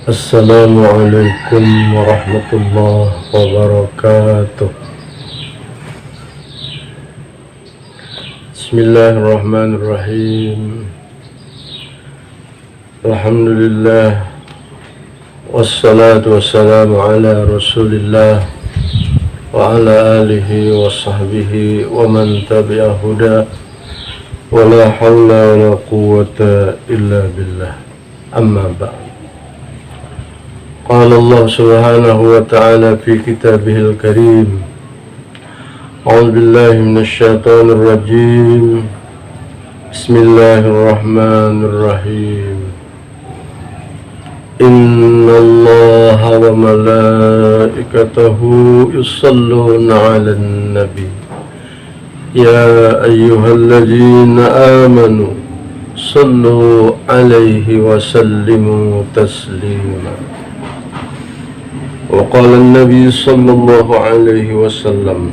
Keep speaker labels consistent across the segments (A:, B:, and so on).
A: Assalamualaikum warahmatullahi wabarakatuh. Bismillahirrahmanirrahim. Alhamdulillah. Wassalatu wassalamu ala rasulillah wa ala alihi wa sahbihi wa man tabi'a huda wa la hawla wa la quwwata illa billah. Amma ba'd. قال الله سبحانه وتعالى في كتابه الكريم أعوذ بالله من الشيطان الرجيم بسم الله الرحمن الرحيم إن الله وملائكته يصلون على النبي يا أيها الذين آمنوا صلوا عليه وسلموا تسليما. وقال النبي صلى الله عليه وسلم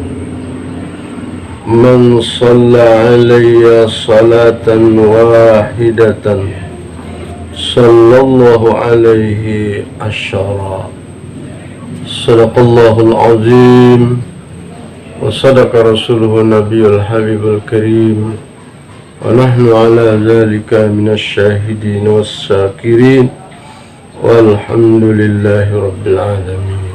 A: من صلى علي صلاة واحدة صلى الله عليه عشرا. صدق الله العظيم وصدق رسوله النبي الحبيب الكريم ونحن على ذلك من الشاهدين والشاكرين walhamdulillahi rabbil alamin.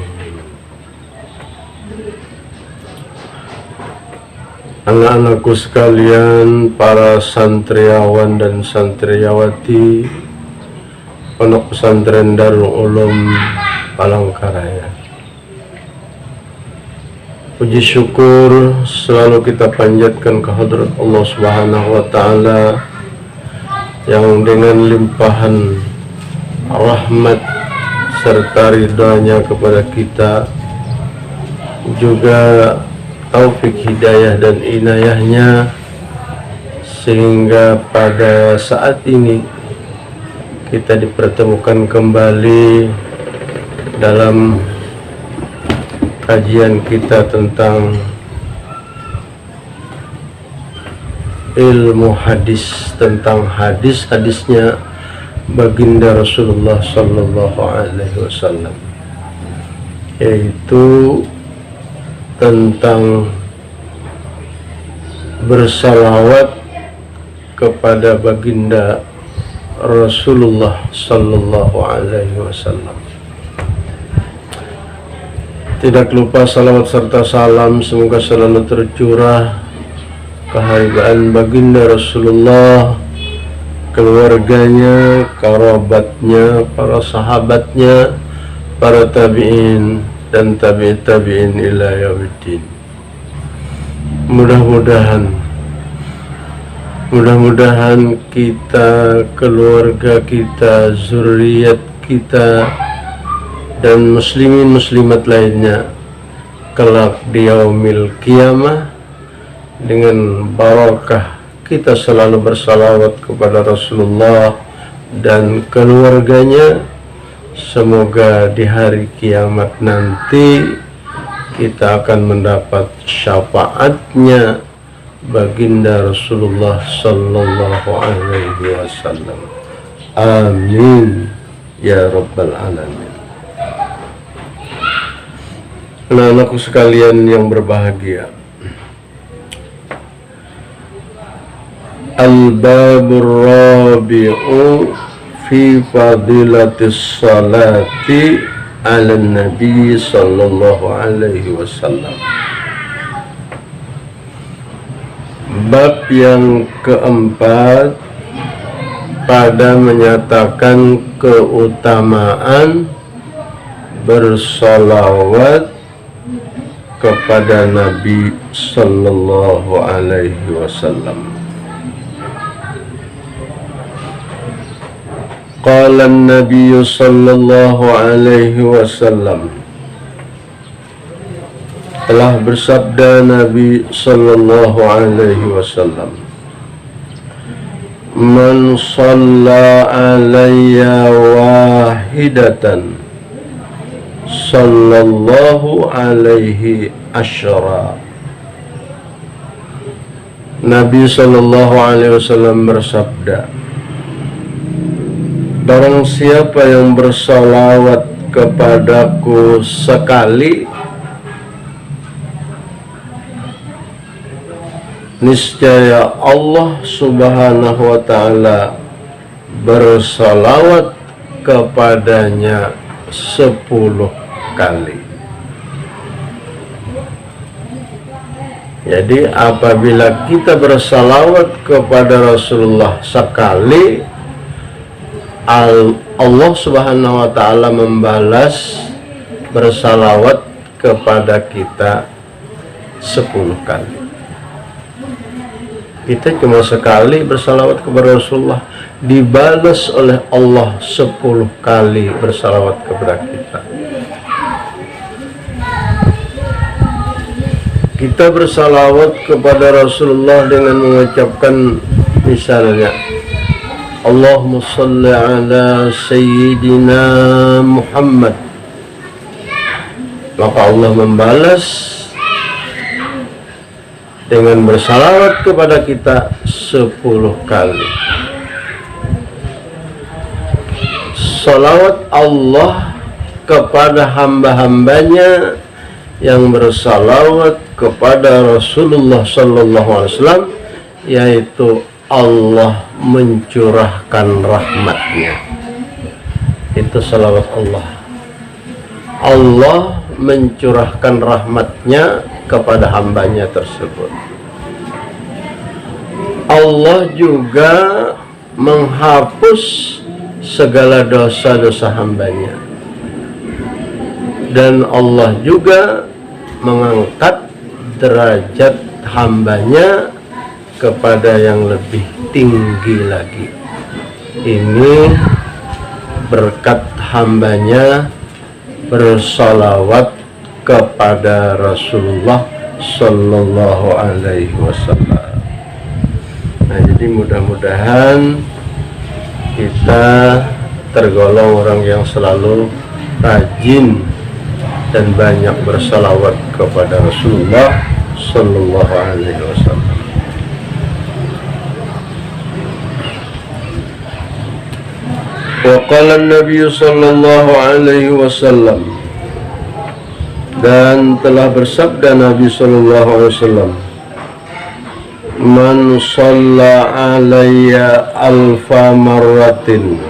A: Anak-anakku sekalian, para santriawan dan santriawati Pondok Pesantren Darul Ulum Palangkaraya, puji syukur selalu kita panjatkan kehadrat Allah Subhanahu wa Ta'ala yang dengan limpahan rahmat serta ridhanya kepada kita, juga taufik hidayah dan inayahnya, sehingga pada saat ini kita dipertemukan kembali dalam kajian kita tentang ilmu hadis, tentang hadis-hadisnya baginda Rasulullah sallallahu alaihi wasallam, yaitu tentang bersalawat kepada baginda Rasulullah sallallahu alaihi wasallam. Tidak lupa salawat serta salam semoga selalu tercurah keharibaan baginda Rasulullah, keluarganya, kerabatnya, para sahabatnya, para tabi'in dan tabi'in ila yaumiddin. Mudah-mudahan kita, keluarga kita, zuriat kita dan muslimin muslimat lainnya kelak di yaumil qiyamah dengan barakah kita selalu bersalawat kepada Rasulullah dan keluarganya. Semoga di hari kiamat nanti kita akan mendapat syafaatnya baginda Rasulullah sallallahu alaihi wasallam. Amin ya rabbal alamin. Anak-anakku sekalian yang berbahagia, Al-babur rabi'u fi fadilatis salati ala nabi sallallahu alaihi wasallam. Bab yang keempat pada menyatakan keutamaan bersalawat kepada Nabi sallallahu alaihi wasallam. Qala an-nabiy sallallahu alaihi wasallam, telah bersabda Nabi sallallahu alaihi wasallam, man shalla alayya wahidatan sallallahu alaihi asyara. Nabi sallallahu alaihi wasallam bersabda, Barang siapa yang bersalawat kepadaku sekali, niscaya Allah Subhanahu wa ta'ala bersalawat kepadanya 10 kali. Jadi apabila kita bersalawat kepada Rasulullah sekali, Allah Subhanahu wa ta'ala membalas bersalawat kepada kita 10 kali. Kita cuma sekali bersalawat kepada Rasulullah, dibalas oleh Allah 10 kali bersalawat kepada kita. Kita bersalawat kepada Rasulullah dengan mengucapkan misalnya Allahumma salli ala Sayyidina Muhammad, maka Allah membalas dengan bersalawat kepada kita 10 kali. Salawat Allah kepada hamba-hambanya yang bersalawat kepada Rasulullah sallallahu alaihi wasallam, yaitu Allah mencurahkan rahmatnya. Itu salawat Allah. Allah mencurahkan rahmatnya kepada hambanya tersebut. Allah juga menghapus segala dosa-dosa hambanya, dan Allah juga mengangkat derajat hambanya kepada yang lebih tinggi lagi. Ini berkat hambanya bersalawat kepada Rasulullah Sallallahu Alaihi Wasallam. Nah, jadi mudah-mudahan kita tergolong orang yang selalu rajin dan banyak bersalawat kepada Rasulullah Sallallahu Alaihi Wasallam. Wa qala Nabi Sallallahu Alaihi Wasallam, dan telah bersabda Nabi Sallallahu Alaihi Wasallam, man shalla alayya alfa marratin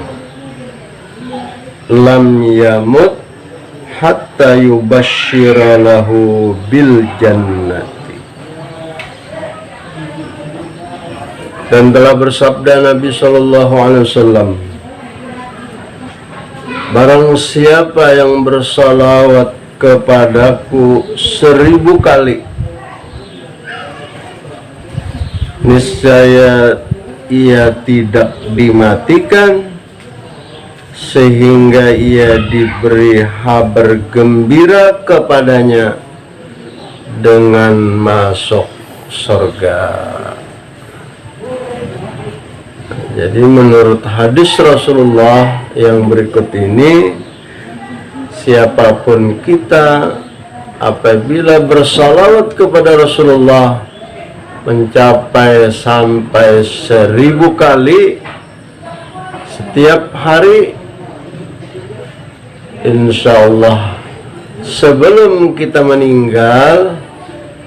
A: lam yamut hatta yubashshira lahu bil jannati. Dan telah bersabda Nabi Sallallahu Alaihi Wasallam, barang siapa yang bersalawat kepadaku 1000 kali, niscaya ia tidak dimatikan sehingga ia diberi kabar gembira kepadanya dengan masuk surga. Jadi menurut hadis Rasulullah yang berikut ini, siapapun kita apabila bersalawat kepada Rasulullah mencapai sampai 1000 kali setiap hari, insya Allah sebelum kita meninggal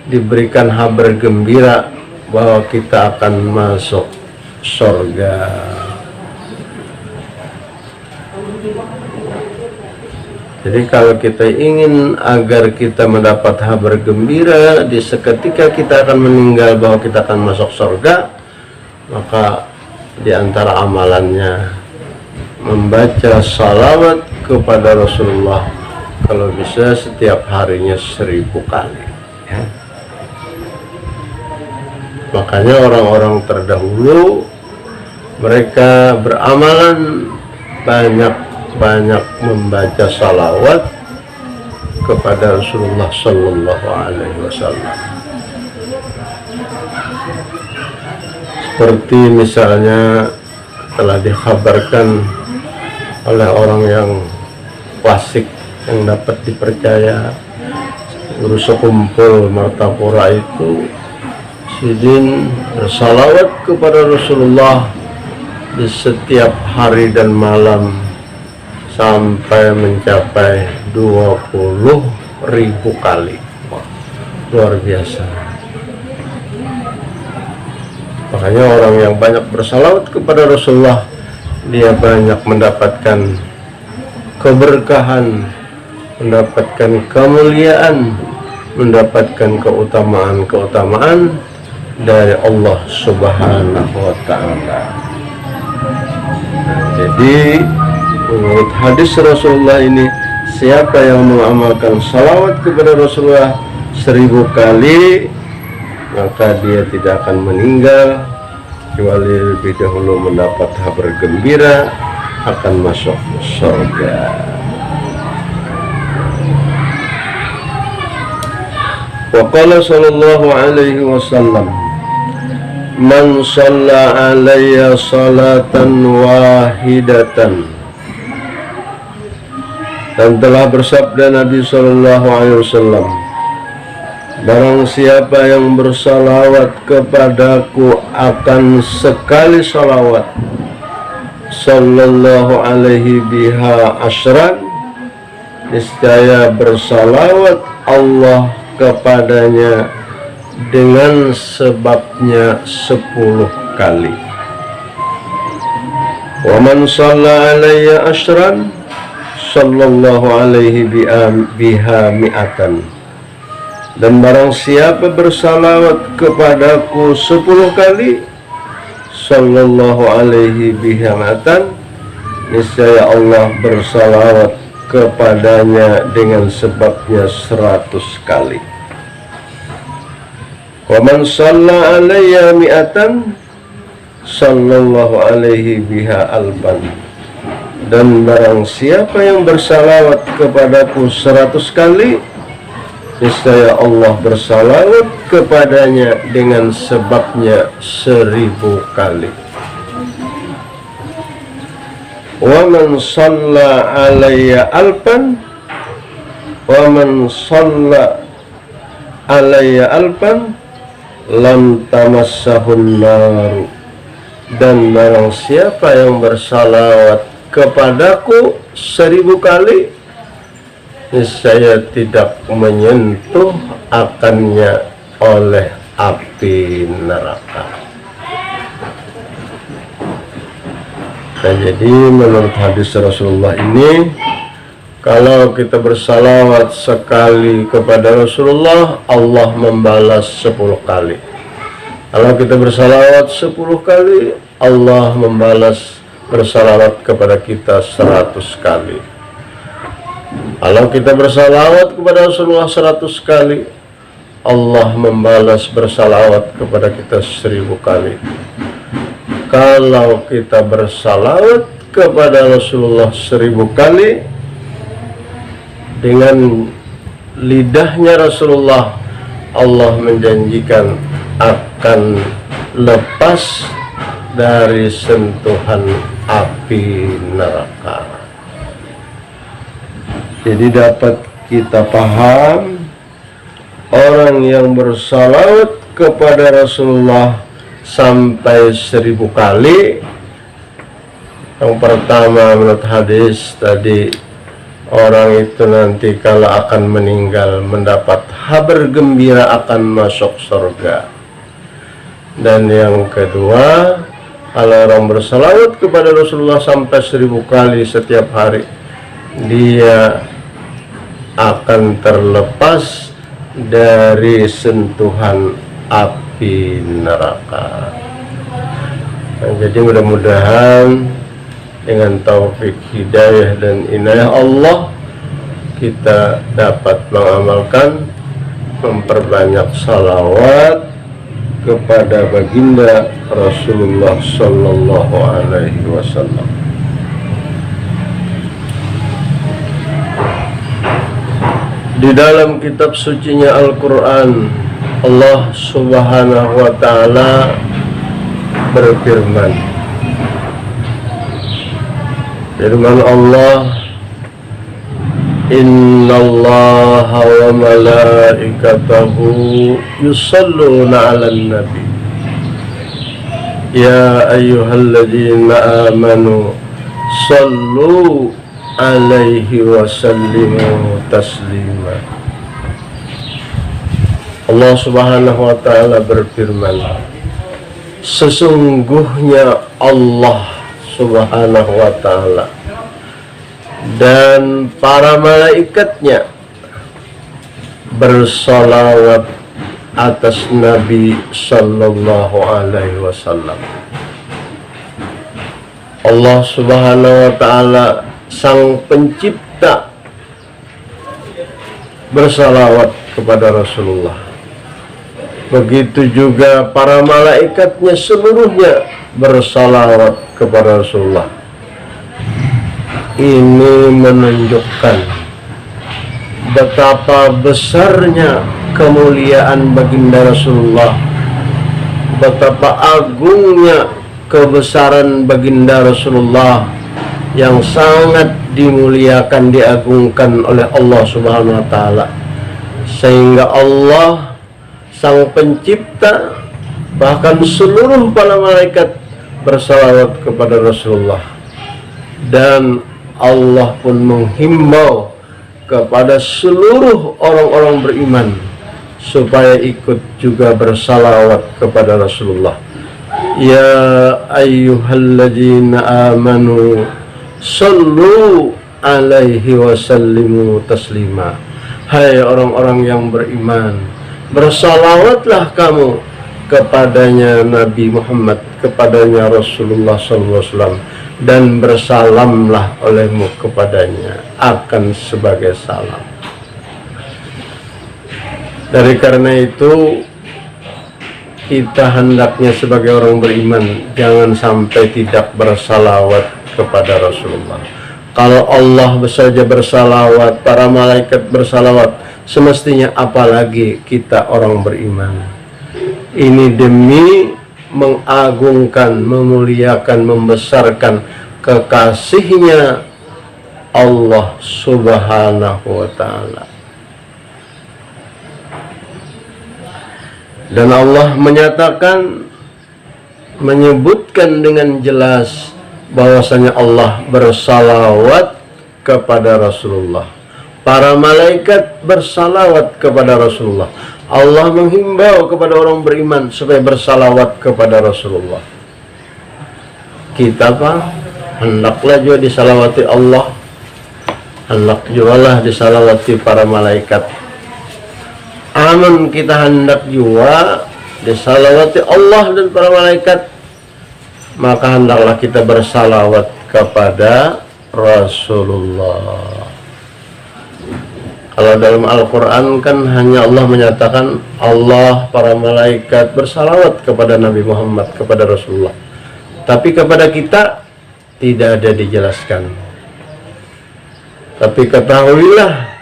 A: diberikan kabar gembira bahwa kita akan masuk surga. Jadi kalau kita ingin agar kita mendapat kabar gembira di seketika kita akan meninggal bahwa kita akan masuk surga, maka di antara amalannya membaca salawat kepada Rasulullah, kalau bisa setiap harinya 1000 kali ya. Makanya orang-orang terdahulu mereka beramalan banyak membaca salawat kepada Rasulullah Sallallahu Alaihi Wasallam. Seperti misalnya telah dikhabarkan oleh orang yang fasik yang dapat dipercaya, guru sekumpul Martapura itu sidin bersalawat kepada Rasulullah di setiap hari dan malam sampai mencapai 20.000 kali. Luar biasa. Makanya orang yang banyak bersalawat kepada Rasulullah, dia banyak mendapatkan keberkahan, mendapatkan kemuliaan, mendapatkan keutamaan dari Allah Subhanahu wa Ta'ala. Jadi menurut hadis Rasulullah ini, siapa yang mengamalkan salawat kepada Rasulullah 1000 kali, maka dia tidak akan meninggal kecuali lebih dahulu mendapat kabar gembira akan masuk surga. Wa qala sallallahu alaihi wasallam, man shalla alayya salatan wahidatan. Dan telah bersabda Nabi sallallahu alaihi wasallam, barang siapa yang bersalawat kepadaku akan sekali salawat, sallallahu alaihi biha asyran, niscaya bersalawat Allah kepadanya dengan sebabnya 10 kali. Wa man shalla alayya asyran, sallallahu alaihi biha mi'atan. Dan barang siapa bersalawat kepadaku 10 kali, sallallahu alaihi biha mi'atan, niscaya Allah bersalawat kepadanya dengan sebabnya 100 kali. Wa man shalla alayya mi'atan, sallallahu alaihi biha alban. Dan barang siapa yang bersalawat kepadaku 100 kali, niscaya Allah bersalawat kepadanya dengan sebabnya 1000 kali. Wa man shalla alayya alfan, wa man shalla alayya alfan lam tamassahun naru. Dan barang siapa yang bersalawat kepadaku 1000 kali, niscaya tidak menyentuh akannya oleh api neraka. Nah, jadi menurut hadis Rasulullah ini, kalau kita bersalawat sekali kepada Rasulullah, Allah membalas 10 kali. Kalau kita bersalawat 10 kali, Allah membalas bersalawat kepada kita 100 kali. Kalau kita bersalawat kepada Rasulullah 100 kali, Allah membalas bersalawat kepada kita 1000 kali. Kalau kita bersalawat kepada Rasulullah 1000 kali, dengan lidahnya Rasulullah, Allah menjanjikan akan lepas dari sentuhan api neraka. Jadi dapat kita paham, orang yang bersalawat kepada Rasulullah sampai 1000 kali, yang pertama menurut hadis tadi, orang itu nanti kalau akan meninggal mendapat kabar gembira akan masuk surga. Dan yang kedua, kalau orang bersalawat kepada Rasulullah sampai 1000 kali setiap hari, dia akan terlepas dari sentuhan api neraka. Nah, jadi mudah-mudahan dengan taufik hidayah dan inayah Allah, kita dapat mengamalkan, memperbanyak salawat kepada baginda Rasulullah Sallallahu Alaihi Wasallam. Di dalam kitab sucinya Al-Quran, Allah Subhanahu wa Ta'ala berfirman, firman Allah, innallaha wa malaikatahu yusalluna 'alan nabi Ya ayyuhalladzina amanu sallu alaihi wa sallimu taslima. Allah Subhanahu wa ta'ala berfirman, sesungguhnya Allah Subhanahu wa ta'ala dan para malaikatnya bersalawat atas Nabi sallallahu alaihi wasallam. Allah Subhanahu wa ta'ala sang pencipta bersalawat kepada Rasulullah. Begitu juga para malaikatnya seluruhnya bersalawat kepada Rasulullah. Ini menunjukkan betapa besarnya kemuliaan baginda Rasulullah, betapa agungnya kebesaran baginda Rasulullah yang sangat dimuliakan, diagungkan oleh Allah Subhanahu wa ta'ala, sehingga Allah sang pencipta bahkan seluruh para malaikat bersalawat kepada Rasulullah. Dan Allah pun menghimbau kepada seluruh orang-orang beriman supaya ikut juga bersalawat kepada Rasulullah. Ya ayyuhalladzina amanu sallu alaihi wa sallimu taslima. Hai orang-orang yang beriman, bersalawatlah kamu kepadanya Nabi Muhammad, kepadanya Rasulullah SAW, dan bersalamlah olehmu kepadanya akan sebagai salam. Dari karena itu, kita hendaknya sebagai orang beriman jangan sampai tidak bersalawat kepada Rasulullah. Kalau Allah saja bersalawat, para malaikat bersalawat, semestinya apalagi kita orang beriman. Ini demi mengagungkan, memuliakan, membesarkan kekasihnya Allah Subhanahu wa ta'ala. Dan Allah menyatakan, menyebutkan dengan jelas bahwasanya Allah bersalawat kepada Rasulullah. Para malaikat bersalawat kepada Rasulullah. Allah menghimbau kepada orang beriman supaya bersalawat kepada Rasulullah. Kita hendaklah juga disalawati Allah, hendak juga disalawati para malaikat. Amun kita hendak juga disalawati Allah dan para malaikat, maka hendaklah kita bersalawat kepada Rasulullah. Kalau dalam Al-Quran kan hanya Allah menyatakan Allah, para malaikat bersalawat kepada Nabi Muhammad, kepada Rasulullah. Tapi kepada kita tidak ada dijelaskan. Tapi ketahuilah,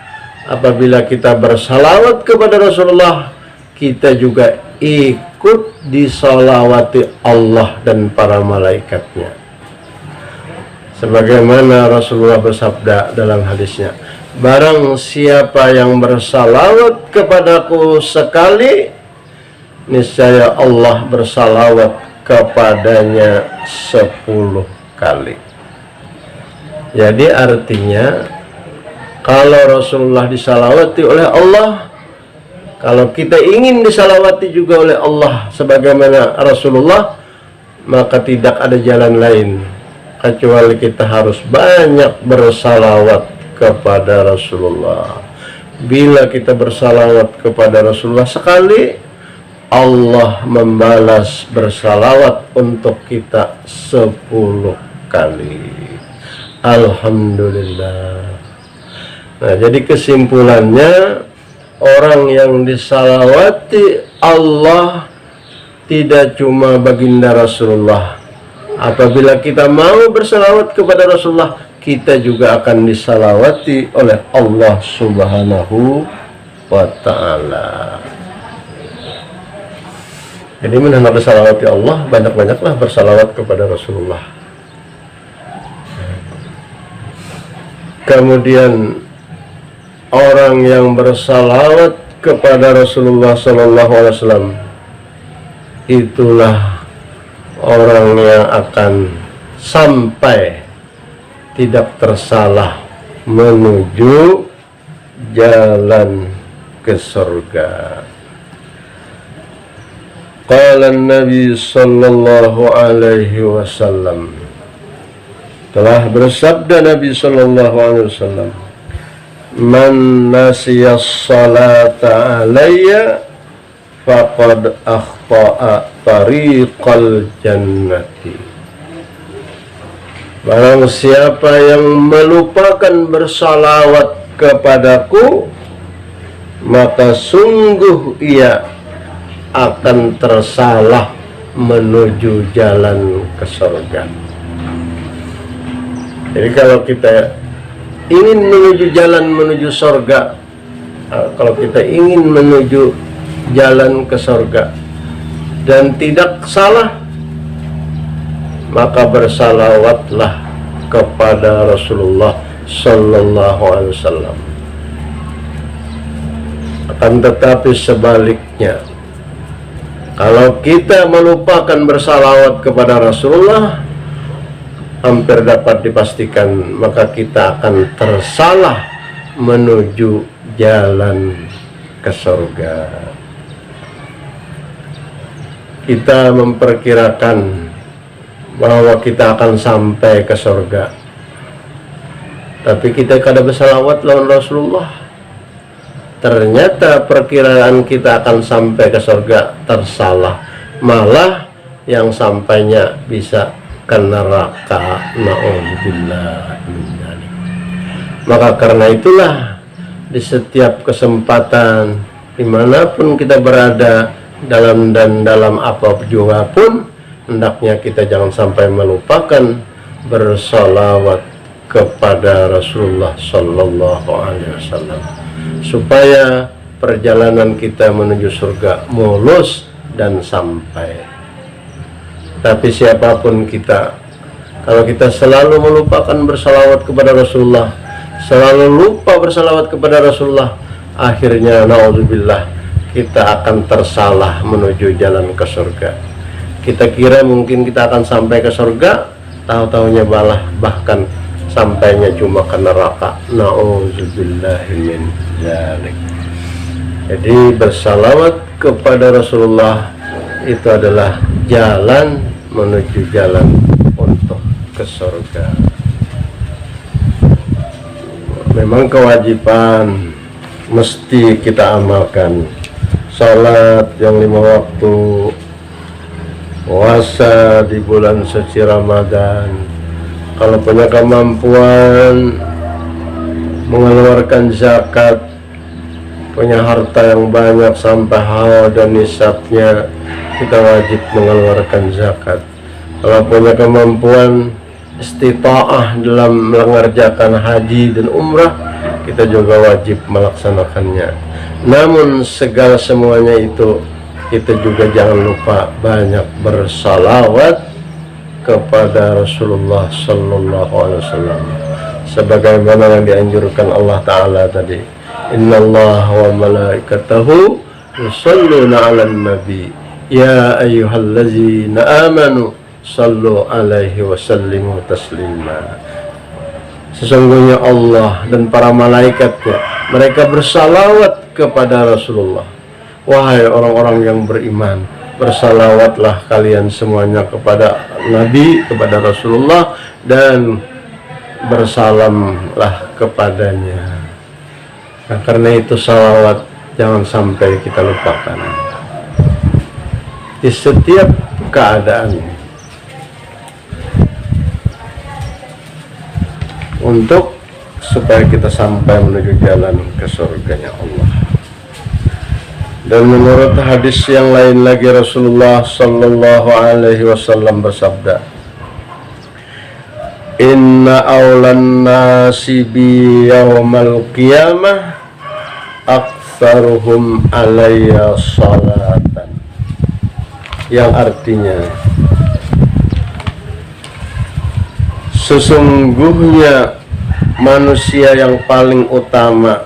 A: apabila kita bersalawat kepada Rasulullah, kita juga ikut disalawati Allah dan para malaikatnya. Sebagaimana Rasulullah bersabda dalam hadisnya, barang siapa yang bersalawat kepadaku sekali, niscaya Allah bersalawat kepadanya 10 kali. Jadi artinya, kalau Rasulullah disalawati oleh Allah, kalau kita ingin disalawati juga oleh Allah sebagaimana Rasulullah, maka tidak ada jalan lain kecuali kita harus banyak bersalawat kepada Rasulullah. Bila kita bersalawat kepada Rasulullah sekali, Allah membalas bersalawat untuk kita 10 kali. Alhamdulillah. Nah, jadi kesimpulannya, orang yang disalawati Allah tidak cuma baginda Rasulullah. Apabila kita mau bersalawat kepada Rasulullah, kita juga akan disalawati oleh Allah Subhanahu wa ta'ala. Jadi mengenal bersalawati Allah, banyak-banyaklah bersalawat kepada Rasulullah. Kemudian orang yang bersalawat kepada Rasulullah SAW, itulah orang yang akan sampai tidak tersalah menuju jalan ke surga. Qala Nabi sallallahu alaihi wasallam, telah bersabda Nabi sallallahu alaihi wasallam, man nasiya salata alayya faqad akhta'a tariqal jannati. Barang siapa yang melupakan bersalawat kepadaku, maka sungguh ia akan tersalah menuju jalan ke surga. Jadi kalau kita ingin menuju jalan menuju surga, kalau kita ingin menuju jalan ke surga dan tidak salah, maka bersalawatlah kepada Rasulullah sallallahu alaihi wasallam. Akan tetapi sebaliknya, kalau kita melupakan bersalawat kepada Rasulullah, hampir dapat dipastikan maka kita akan tersalah menuju jalan ke surga. Kita memperkirakan bahwa kita akan sampai ke surga, tapi kita kada bersalawat lawan Rasulullah. Ternyata perkiraan kita akan sampai ke surga tersalah, malah yang sampainya bisa ke neraka. Na'udzubillah min dzalik. Maka karena itulah di setiap kesempatan dimanapun kita berada, dalam apa juga pun, hendaknya kita jangan sampai melupakan bersalawat kepada Rasulullah sallallahu alaihi wasallam, supaya perjalanan kita menuju surga mulus dan sampai. Tapi siapapun kita, kalau kita selalu melupakan bersalawat kepada Rasulullah, selalu lupa bersalawat kepada Rasulullah, akhirnya naudzubillah kita akan tersalah menuju jalan ke surga. Kita kira mungkin kita akan sampai ke surga, tahu-tahunya bahkan sampainya cuma ke neraka. Na'udzubillahi min dzalik. Jadi bersalawat kepada Rasulullah itu adalah jalan menuju jalan untuk ke surga. Memang kewajiban mesti kita amalkan. Salat yang 5 waktu, puasa di bulan suci Ramadan, kalau punya kemampuan mengeluarkan zakat, punya harta yang banyak sampai haul dan nisabnya, kita wajib mengeluarkan zakat. Kalau punya kemampuan istita'ah dalam mengerjakan haji dan umrah, kita juga wajib melaksanakannya. Namun segala semuanya itu, kita juga jangan lupa banyak bersalawat kepada Rasulullah sallallahu alaihi wasallam, sebagaimana yang dianjurkan Allah Ta'ala tadi, innallaha wa malaikatahu yusalluna 'alan nabi ya ayyuhallazina amanu sallu alaihi wa sallimu taslima. Sesungguhnya Allah dan para malaikatnya, mereka bersalawat kepada Rasulullah. Wahai orang-orang yang beriman, bersalawatlah kalian semuanya kepada Nabi, kepada Rasulullah, dan bersalamlah kepadanya. Nah, karena itu salawat jangan sampai kita lupakan di setiap keadaan, untuk supaya kita sampai menuju jalan ke surganya Allah. Dan menurut hadis yang lain lagi, Rasulullah sallallahu alaihi wasallam bersabda, inna awlan nasi bi yaumal qiyamah aktsaruhum alayya salatan, yang artinya sesungguhnya manusia yang paling utama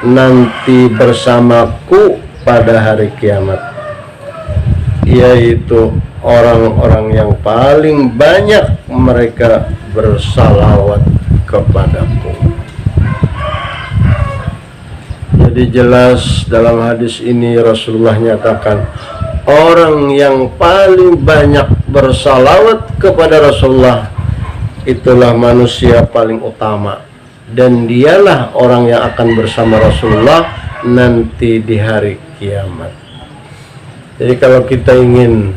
A: nanti bersamaku pada hari kiamat yaitu orang-orang yang paling banyak mereka bersalawat kepadaku. Jadi jelas dalam hadis ini Rasulullah nyatakan orang yang paling banyak bersalawat kepada Rasulullah itulah manusia paling utama, dan dialah orang yang akan bersama Rasulullah nanti di hari kiamat. Jadi kalau kita ingin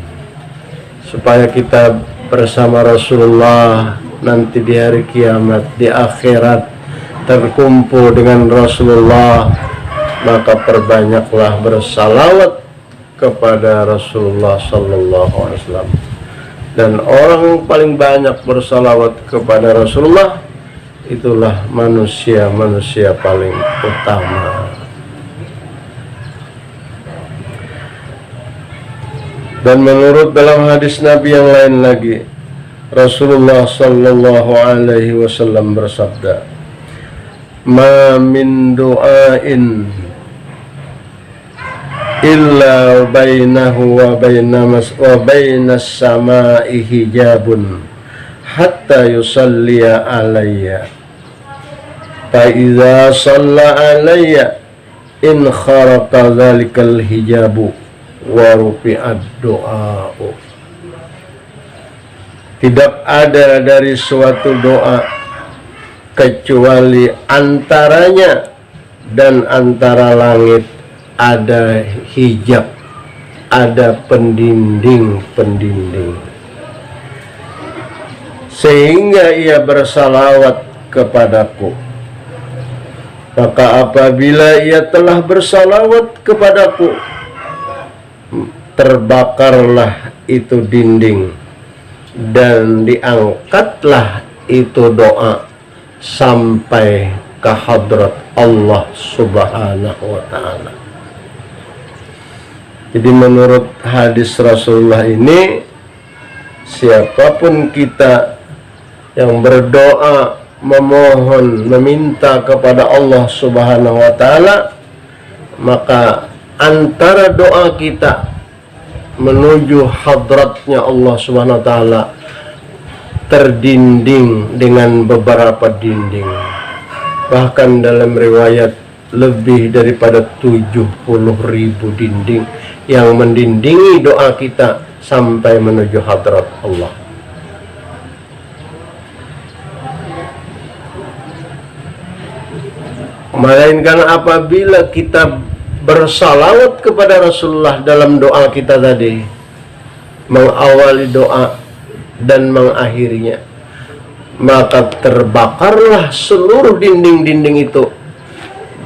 A: supaya kita bersama Rasulullah nanti di hari kiamat, di akhirat, terkumpul dengan Rasulullah, maka perbanyaklah bersalawat kepada Rasulullah sallallahu alaihi wasallam. Dan orang yang paling banyak bersalawat kepada Rasulullah itulah manusia paling utama. Dan menurut dalam hadis Nabi yang lain lagi, Rasulullah sallallahu alaihi wasallam bersabda, "Ma min du'ain illa bainahu wa bainas sama'i hijabun hatta yusalliya alayya fa idza shalla alayya in kharaqa dzalikal hijabu wa rufi'ad du'a'u." Tidak ada dari suatu doa kecuali antaranya dan antara langit ada hijab, ada pendinding-pendinding, sehingga ia bersalawat kepadaku. Maka apabila ia telah bersalawat kepadaku, terbakarlah itu dinding dan diangkatlah itu doa sampai ke hadrat Allah subhanahu wa ta'ala. Jadi menurut hadis Rasulullah ini, siapapun kita yang berdoa, memohon, meminta kepada Allah subhanahu wa ta'ala, maka antara doa kita menuju hadratnya Allah subhanahu wa ta'ala terdinding dengan beberapa dinding. Bahkan dalam riwayat lebih daripada 70.000 dinding yang mendindingi doa kita sampai menuju hadrat Allah. Melainkan apabila kita bersalawat kepada Rasulullah dalam doa kita tadi, mengawali doa dan mengakhirinya, maka terbakarlah seluruh dinding-dinding itu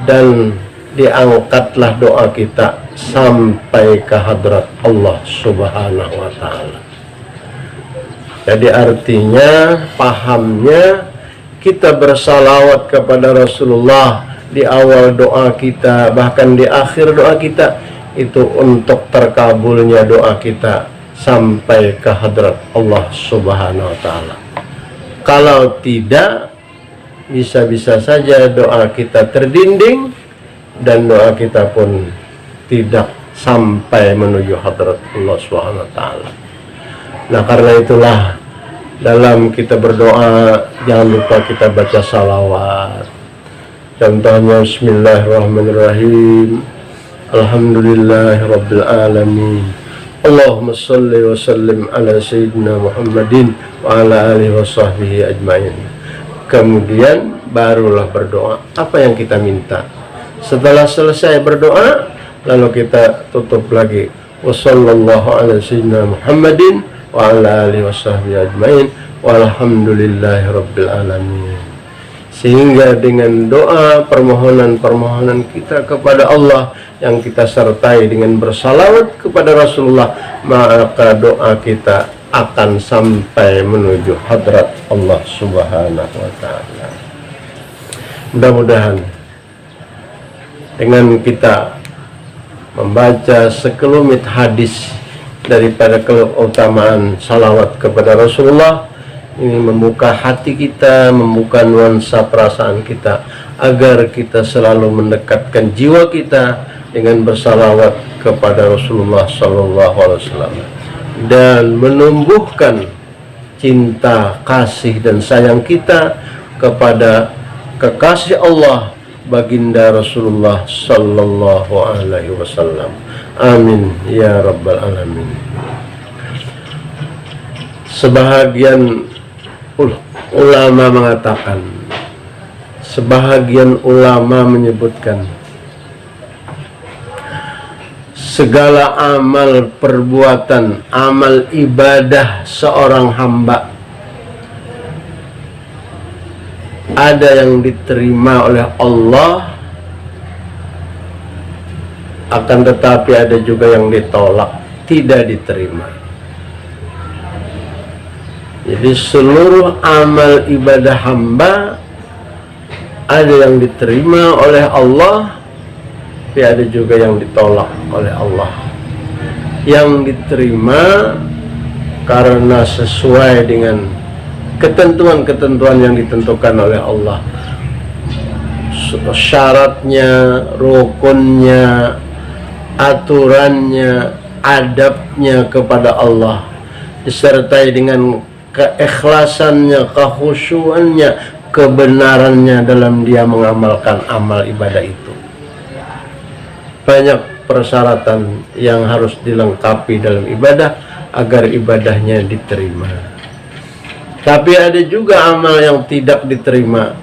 A: dan diangkatlah doa kita sampai ke hadrat Allah subhanahu wa ta'ala. Jadi artinya, pahamnya, kita bersalawat kepada Rasulullah di awal doa kita, bahkan di akhir doa kita, itu untuk terkabulnya doa kita sampai ke hadrat Allah subhanahu wa ta'ala. Kalau tidak, bisa-bisa saja doa kita terdinding dan doa kita pun tidak sampai menuju hadrat Allah subhanahu wa ta'ala. Nah, karena itulah dalam kita berdoa jangan lupa kita baca salawat. Contohnya bismillahirrahmanirrahim, alhamdulillahirabbil alamin, Allahumma shalli wa sallim ala sayyidina Muhammadin wa ala alihi wa sahbihi ajma'in. Kemudian barulah berdoa apa yang kita minta. Setelah selesai berdoa, lalu kita tutup lagi, wa sallallahu ala sayyidina Muhammadin wa ala alihi wa sahbihi ajma'in walhamdulillahi rabbil alamin. Sehingga dengan doa permohonan-permohonan kita kepada Allah yang kita sertai dengan bersalawat kepada Rasulullah, maka doa kita akan sampai menuju hadrat Allah subhanahu wa ta'ala. Mudah-mudahan dengan kita membaca sekelumit hadis daripada keutamaan salawat kepada Rasulullah, ini membuka hati kita, membuka nuansa perasaan kita, agar kita selalu mendekatkan jiwa kita dengan bersalawat kepada Rasulullah sallallahu alaihi wasallam dan menumbuhkan cinta, kasih dan sayang kita kepada kekasih Allah baginda Rasulullah sallallahu alaihi wasallam. Amin ya rabbal alamin. Sebahagian ulama mengatakan, sebahagian ulama menyebutkan segala amal perbuatan, amal ibadah seorang hamba ada yang diterima oleh Allah, akan tetapi ada juga yang ditolak, tidak diterima. Jadi seluruh amal ibadah hamba ada yang diterima oleh Allah, tapi ada juga yang ditolak oleh Allah. Yang diterima karena sesuai dengan ketentuan-ketentuan yang ditentukan oleh Allah, syaratnya, rukunnya, aturannya, adabnya kepada Allah, disertai dengan keikhlasannya, kekhusyuannya, kebenarannya dalam dia mengamalkan amal ibadah itu. Banyak persyaratan yang harus dilengkapi dalam ibadah agar ibadahnya diterima. Tapi ada juga amal yang tidak diterima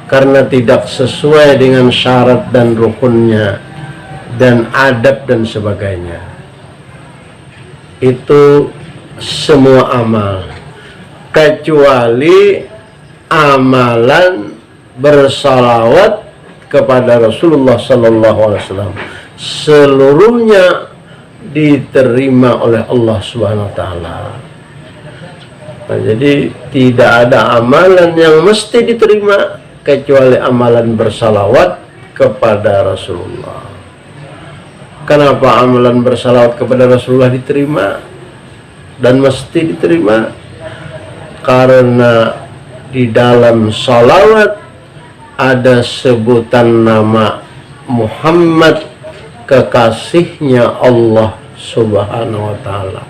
A: karena tidak sesuai dengan syarat dan rukunnya dan adab dan sebagainya. Itu semua amal kecuali amalan bersalawat kepada Rasulullah sallallahu alaihi wasallam. Seluruhnya diterima oleh Allah Subhanahu wa taala. Nah, jadi tidak ada amalan yang mesti diterima kecuali amalan bersalawat kepada Rasulullah. Kenapa amalan bersalawat kepada Rasulullah diterima dan mesti diterima? Karena di dalam salawat ada sebutan nama Muhammad, kekasihnya Allah Subhanahu wa ta'ala.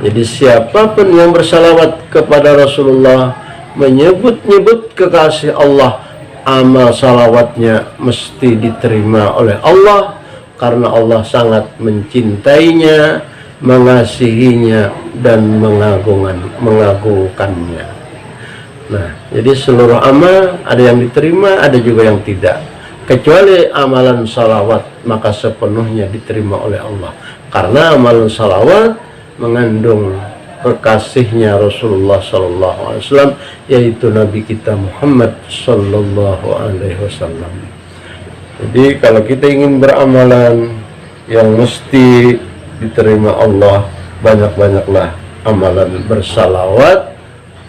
A: Jadi siapapun yang bersalawat kepada Rasulullah, menyebut-nyebut kekasih Allah, amal salawatnya mesti diterima oleh Allah, karena Allah sangat mencintainya, mengasihinya dan mengagungkannya. Nah, jadi seluruh amal ada yang diterima, ada juga yang tidak. Kecuali amalan salawat, maka sepenuhnya diterima oleh Allah. Karena amalan salawat mengandung kekasihnya Rasulullah sallallahu alaihi wasallam, yaitu Nabi kita Muhammad sallallahu alaihi wasallam. Jadi kalau kita ingin beramalan yang mesti diterima Allah, banyak-banyaklah amalan bersalawat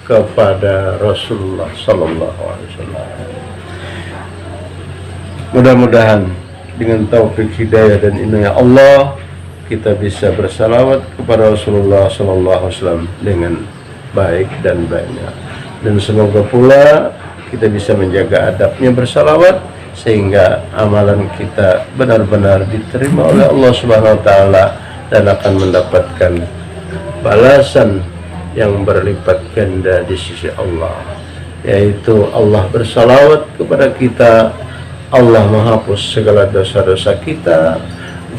A: kepada Rasulullah sallallahu alaihi wasallam. Mudah-mudahan dengan taufik hidayah dan inayah Allah kita bisa bersalawat kepada Rasulullah sallallahu alaihi wasallam dengan baik dan banyak. Dan semoga pula kita bisa menjaga adabnya bersalawat sehingga amalan kita benar-benar diterima oleh Allah Subhanahu wa taala dan akan mendapatkan balasan yang berlipat ganda di sisi Allah, yaitu Allah bersalawat kepada kita, Allah menghapus segala dosa-dosa kita,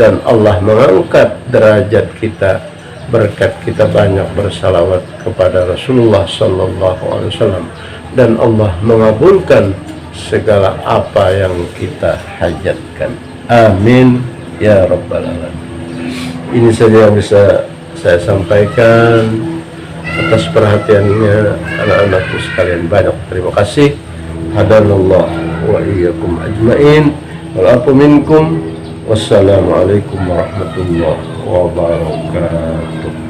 A: dan Allah mengangkat derajat kita berkat kita banyak bersalawat kepada Rasulullah sallallahu alaihi wasallam, dan Allah mengabulkan segala apa yang kita hajatkan. Amin ya rabbal alamin. Ini saja yang bisa saya sampaikan. Atas perhatiannya anak-anakku sekalian, banyak terima kasih. Hadanallah wa iyyakum ajmain. Wal afu minkum. Wassalamualaikum warahmatullahi wabarakatuh.